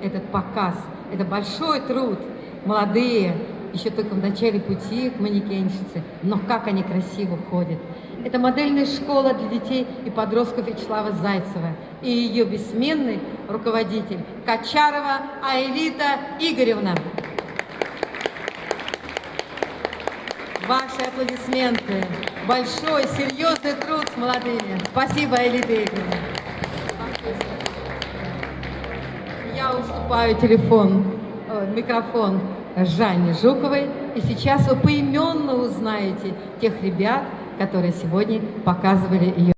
этот показ. Это большой труд. Молодые, еще только в начале пути манекенщицы, но как они красиво ходят. Это модельная школа для детей и подростков Вячеслава Зайцева и ее бессменный руководитель Качарова Аэлита Игоревна. Ваши аплодисменты. Большой, серьезный труд с молодыми. Спасибо, Аэлита Игоревна. Я уступаю микрофон Жанне Жуковой. И сейчас вы поименно узнаете тех ребят, которые сегодня показывали ее.